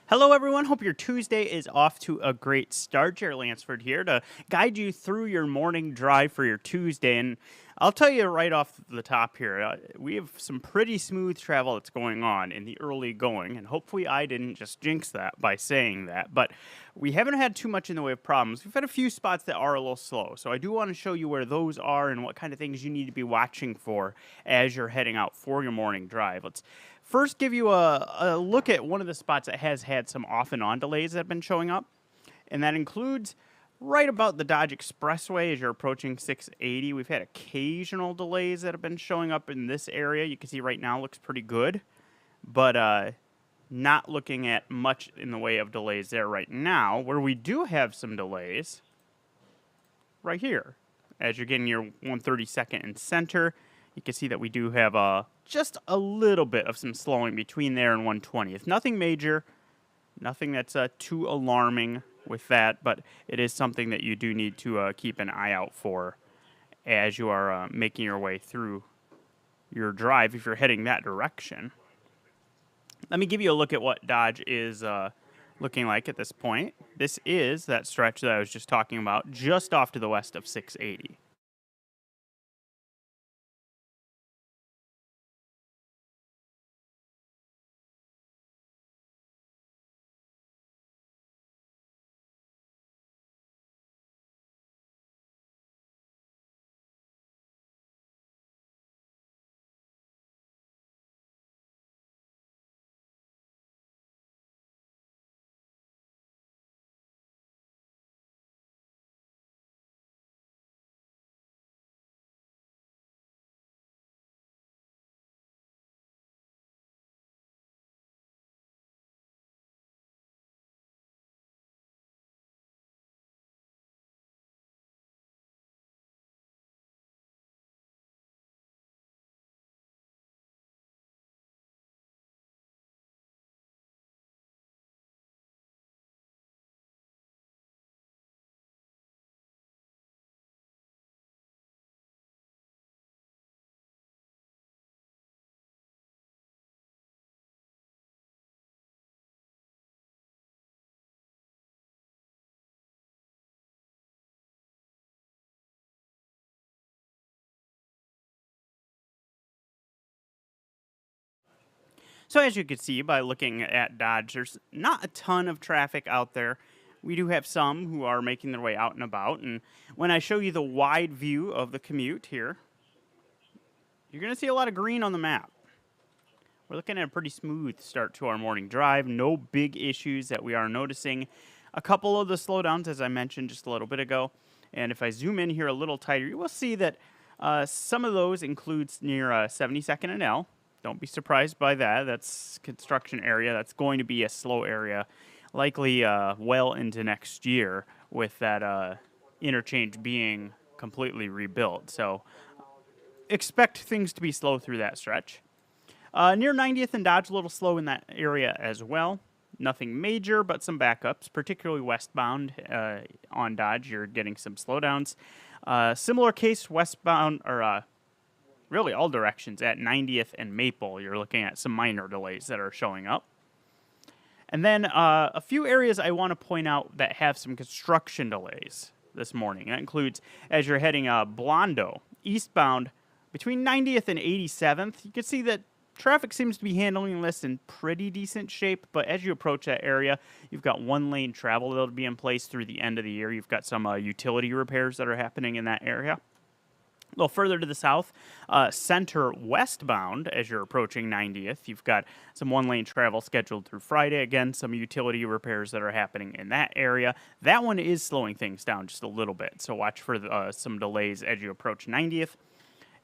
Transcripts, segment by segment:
Hello, everyone. Hope your Tuesday is off to a great start. Jared Lansford here to guide you through your morning drive for your Tuesday. And I'll tell you right off the top here, we have some pretty smooth travel that's going on in the early going. And hopefully, I didn't just jinx that by saying that. But we haven't had too much in the way of problems. We've had a few spots that are a little slow. So I do want to show you where those are and what kind of things you need to be watching for as you're heading out for your morning drive. Let's first give you a look at one of the spots that has had some off and on delays that have been showing up, and that includes right about the Dodge Expressway as you're approaching 680. We've had occasional delays that have been showing up in this area. You can see right now looks pretty good, but not looking at much in the way of delays there right now. Where we do have some delays right here as you're getting your 132nd and center. You can see that we do have just a little bit of some slowing between there and 120th. Nothing major, nothing that's too alarming with that, but it is something that you do need to keep an eye out for as you are making your way through your drive if you're heading that direction. Let me give you a look at what Dodge is looking like at this point. This is that stretch that I was just talking about, just off to the west of 680. So as you can see by looking at Dodge, there's not a ton of traffic out there. We do have some who are making their way out and about. And when I show you the wide view of the commute here, you're going to see a lot of green on the map. We're looking at a pretty smooth start to our morning drive. No big issues that we are noticing. A couple of the slowdowns, as I mentioned just a little bit ago. And if I zoom in here a little tighter, you will see that some of those includes near 72nd and L. Don't be surprised by that. That's construction area. That's going to be a slow area, likely well into next year with that interchange being completely rebuilt. So expect things to be slow through that stretch. Near 90th and Dodge, a little slow in that area as well. Nothing major, but some backups, particularly westbound on Dodge. You're getting some slowdowns. Similar case westbound, or really all directions at 90th and Maple. You're looking at some minor delays that are showing up. And then a few areas I want to point out that have some construction delays this morning. That includes as you're heading Blondo, eastbound, between 90th and 87th. You can see that traffic seems to be handling this in pretty decent shape, but as you approach that area, you've got one-lane travel that'll be in place through the end of the year. You've got some utility repairs that are happening in that area. A little further to the south, center westbound, as you're approaching 90th, you've got some one-lane travel scheduled through Friday. Again, some utility repairs that are happening in that area. That one is slowing things down just a little bit, so watch for some delays as you approach 90th.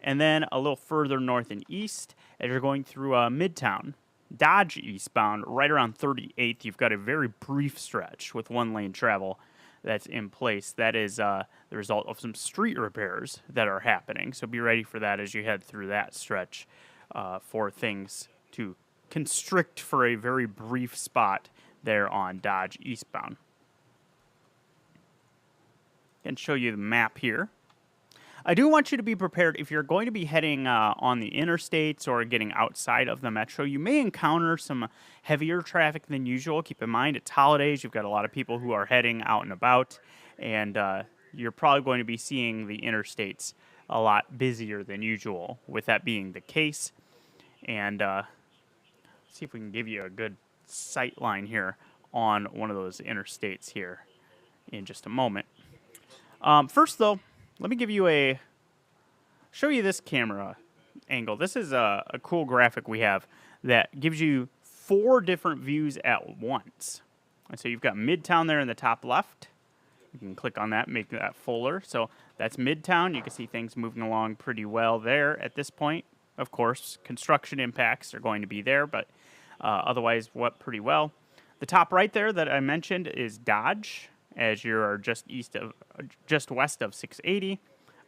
And then a little further north and east, as you're going through Midtown, Dodge eastbound, right around 38th, you've got a very brief stretch with one-lane travel that's in place. That is the result of some street repairs that are happening. So be ready for that as you head through that stretch for things to constrict for a very brief spot there on Dodge eastbound. And show you the map here. I do want you to be prepared if you're going to be heading on the interstates or getting outside of the metro. You may encounter some heavier traffic than usual. Keep in mind, it's holidays. You've got a lot of people who are heading out and about, and you're probably going to be seeing the interstates a lot busier than usual. With that being the case, and see if we can give you a good sight line here on one of those interstates here in just a moment. First, though, let me show you this camera angle. This is a cool graphic we have that gives you 4 different views at once. And so you've got Midtown there in the top left. You can click on that, make that fuller. So that's Midtown. You can see things moving along pretty well there at this point. Of course, construction impacts are going to be there, but otherwise, pretty well. The top right there that I mentioned is Dodge, as you're just west of 680.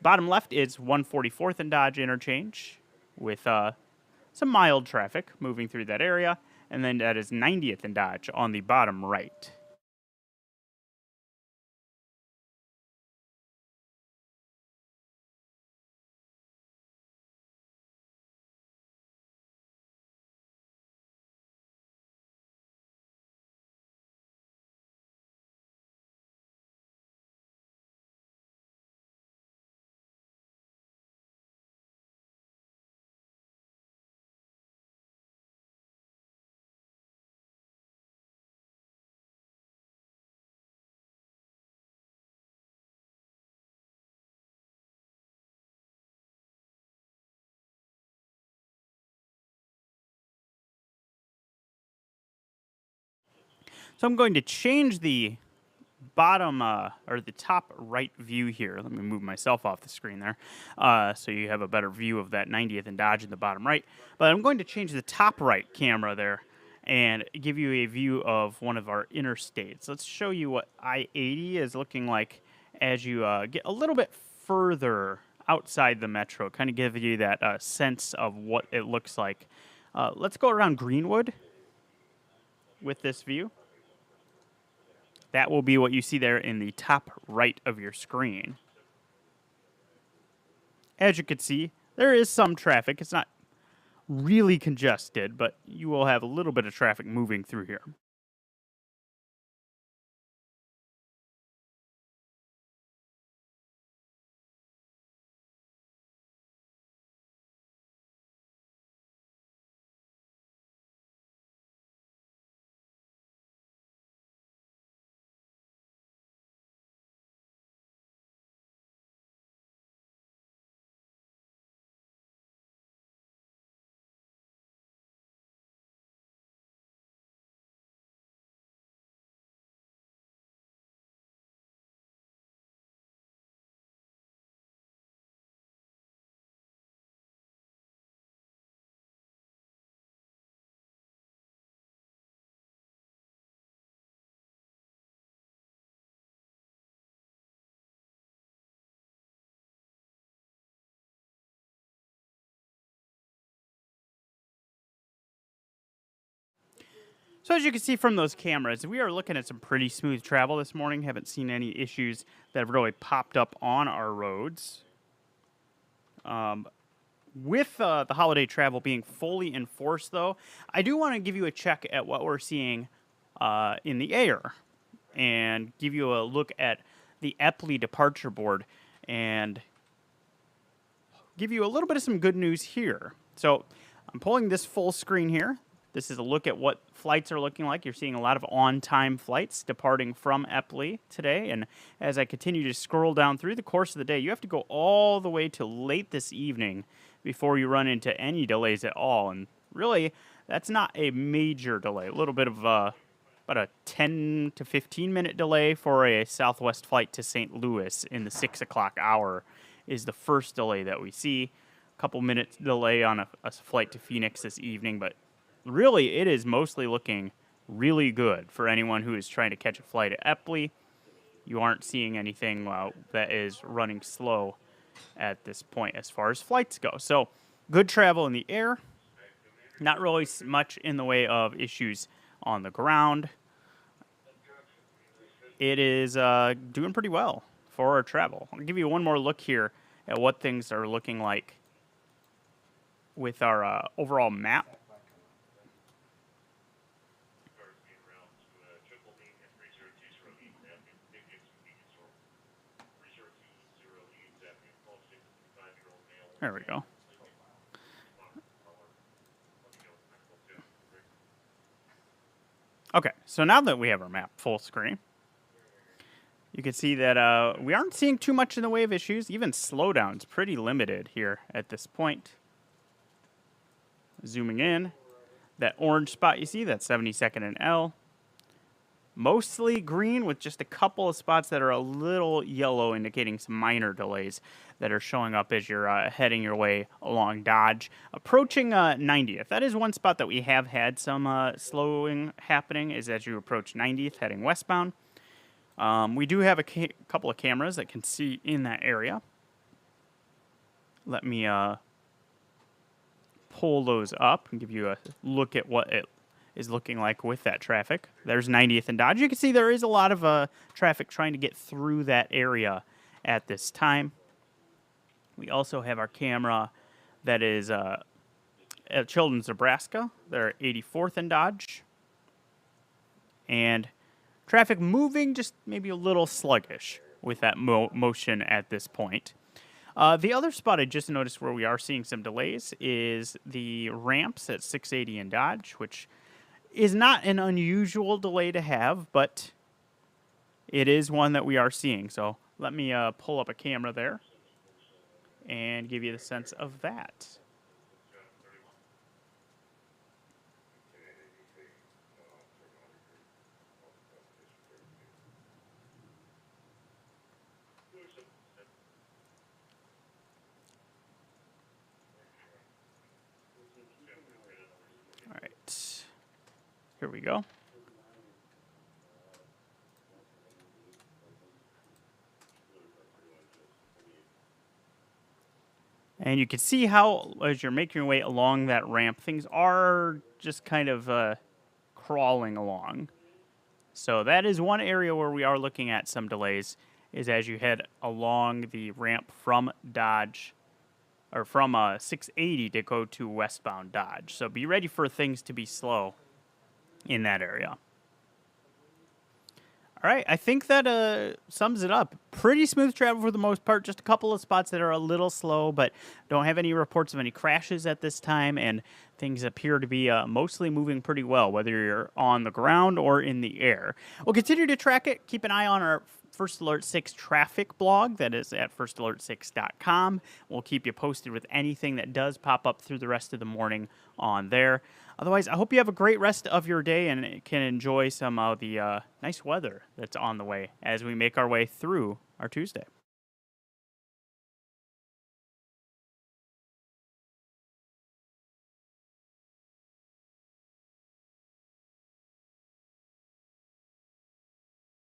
Bottom left is 144th and Dodge interchange with some mild traffic moving through that area, and then that is 90th and Dodge on the bottom right. So I'm going to change the bottom or the top right view here. Let me move myself off the screen there so you have a better view of that 90th and Dodge in the bottom right. But I'm going to change the top right camera there and give you a view of one of our interstates. Let's show you what I-80 is looking like as you get a little bit further outside the metro, kind of give you that sense of what it looks like. Let's go around Greenwood with this view. That will be what you see there in the top right of your screen. As you can see, there is some traffic. It's not really congested, but you will have a little bit of traffic moving through here. So as you can see from those cameras, we are looking at some pretty smooth travel this morning. Haven't seen any issues that have really popped up on our roads. With the holiday travel being fully enforced, though, I do want to give you a check at what we're seeing in the air and give you a look at the Epley departure board and give you a little bit of some good news here. So I'm pulling this full screen here. This is a look at what flights are looking like. You're seeing a lot of on-time flights departing from Epley today. And as I continue to scroll down through the course of the day, you have to go all the way to late this evening before you run into any delays at all. And really, that's not a major delay. A little bit of about a 10 to 15-minute delay for a Southwest flight to St. Louis in the 6 o'clock hour is the first delay that we see. A couple minutes delay on a flight to Phoenix this evening, but really, it is mostly looking really good for anyone who is trying to catch a flight at Epley. You aren't seeing anything that is running slow at this point as far as flights go. So, good travel in the air. Not really much in the way of issues on the ground. It is doing pretty well for our travel. I'll give you one more look here at what things are looking like with our overall map. There we go. Okay, so now that we have our map full screen, you can see that we aren't seeing too much in the way of issues. Even slowdown's pretty limited here at this point. Zooming in, that orange spot you see, that's 72nd and L. Mostly green with just a couple of spots that are a little yellow, indicating some minor delays that are showing up as you're heading your way along Dodge. Approaching 90th. That is one spot that we have had some slowing happening, is as you approach 90th heading westbound. We do have a couple of cameras that can see in that area. Let me pull those up and give you a look at what it is looking like with that traffic. There's 90th and Dodge. You can see there is a lot of traffic trying to get through that area at this time. We also have our camera that is at Children's, Nebraska. They're 84th and Dodge. And traffic moving just maybe a little sluggish with that motion at this point. The other spot I just noticed where we are seeing some delays is the ramps at 680 and Dodge, which is not an unusual delay to have, but it is one that we are seeing. So let me pull up a camera there and give you the sense of that. All right, here we go. And you can see how, as you're making your way along that ramp, things are just kind of crawling along. So that is one area where we are looking at some delays, is as you head along the ramp from Dodge, or from 680 to go to westbound Dodge. So be ready for things to be slow in that area. All right, I think that sums it up. Pretty smooth travel for the most part. Just a couple of spots that are a little slow, but don't have any reports of any crashes at this time, and things appear to be mostly moving pretty well, whether you're on the ground or in the air. We'll continue to track it. Keep an eye on our First Alert 6 traffic blog. That is at firstalert6.com. We'll keep you posted with anything that does pop up through the rest of the morning on there. Otherwise, I hope you have a great rest of your day and can enjoy some of the nice weather that's on the way as we make our way through our Tuesday.